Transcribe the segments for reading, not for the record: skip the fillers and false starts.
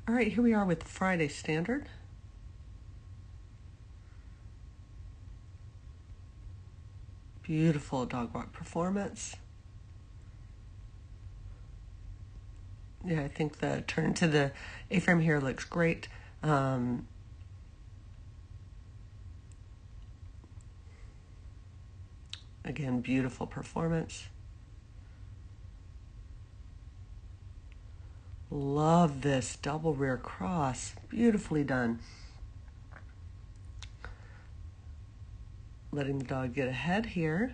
All right, here we are with Friday Standard. Beautiful dog walk performance. Yeah, I think the turn to the A-frame here looks great. Again, beautiful performance. Love this double rear cross. Beautifully done. Letting the dog get ahead here.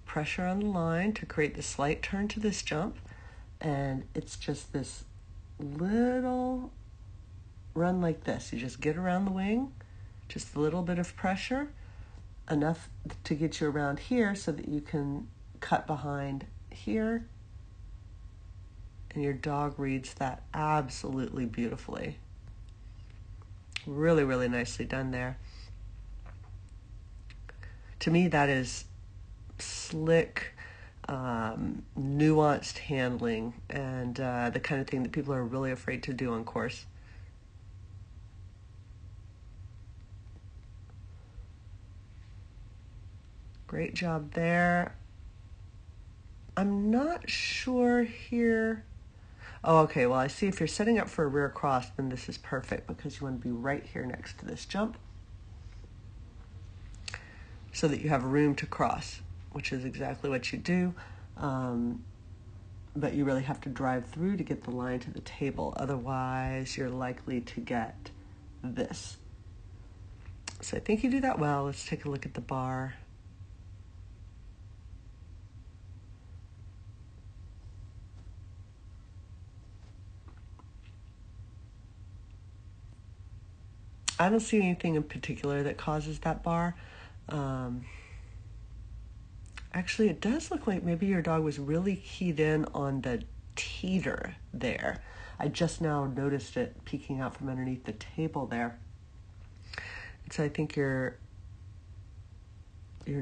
Pressure on the line to create the slight turn to this jump. And it's just this little run like this. You just get around the wing, just a little bit of pressure, enough to get you around here so that you can cut behind here. And your dog reads that absolutely beautifully. Really, really nicely done there. To me, that is slick, nuanced handling, and the kind of thing that people are really afraid to do on course. Great job there. I'm not sure here. Oh, okay, well, I see if you're setting up for a rear cross, then this is perfect because you want to be right here next to this jump so that you have room to cross, which is exactly what you do. But you really have to drive through to get the line to the table. Otherwise, you're likely to get this. So I think you do that well. Let's take a look at the bar. I don't see anything in particular that causes that bar. Actually, it does look like maybe your dog was really keyed in on the teeter there. I just now noticed it peeking out from underneath the table there. And so I think your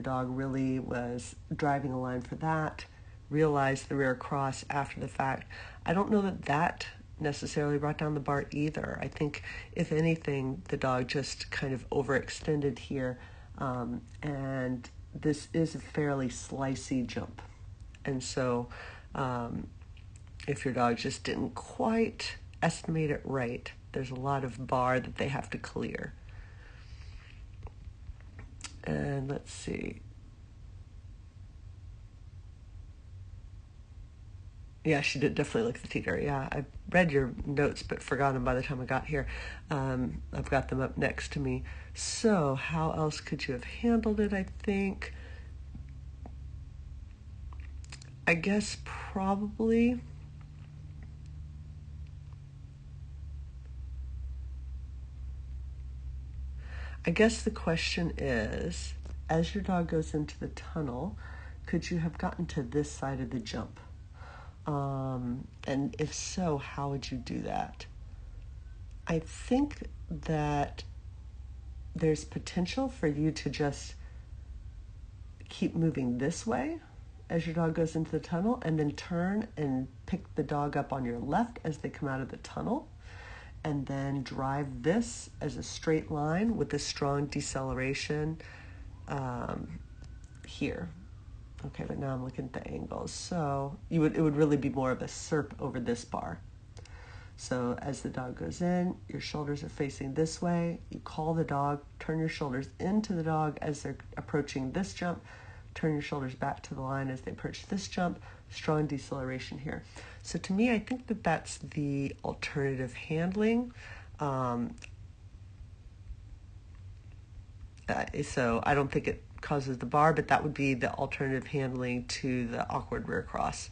dog really was driving a line for that, realized the rear cross after the fact. I don't know that that necessarily brought down the bar either. I think, if anything, the dog just kind of overextended here, and this is a fairly slicey jump. And so if your dog just didn't quite estimate it right, there's a lot of bar that they have to clear. And let's see. Yeah, she did definitely look at the teeter. Yeah, I read your notes but forgot them by the time I got here. I've got them up next to me. So how else could you have handled it, I think? I guess probably the question is, as your dog goes into the tunnel, could you have gotten to this side of the jump? And if so, how would you do that? I think that there's potential for you to just keep moving this way as your dog goes into the tunnel, and then turn and pick the dog up on your left as they come out of the tunnel, and then drive this as a straight line with a strong deceleration here. Okay, but now I'm looking at the angles. So it would really be more of a SERP over this bar. So as the dog goes in, your shoulders are facing this way. You call the dog, turn your shoulders into the dog as they're approaching this jump, turn your shoulders back to the line as they approach this jump, strong deceleration here. So to me, I think that that's the alternative handling. So I don't think it causes the bar, but that would be the alternative handling to the awkward rear cross.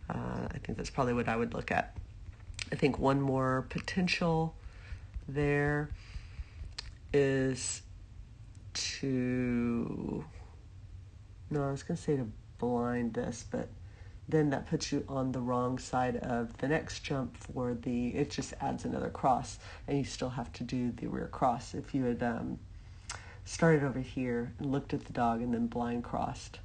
I think that's probably what I would look at. I think one more potential there is to, no, I was going to say to blind this, but then that puts you on the wrong side of the next jump for the, it just adds another cross, and you still have to do the rear cross. If you had started over here and looked at the dog and then blind crossed,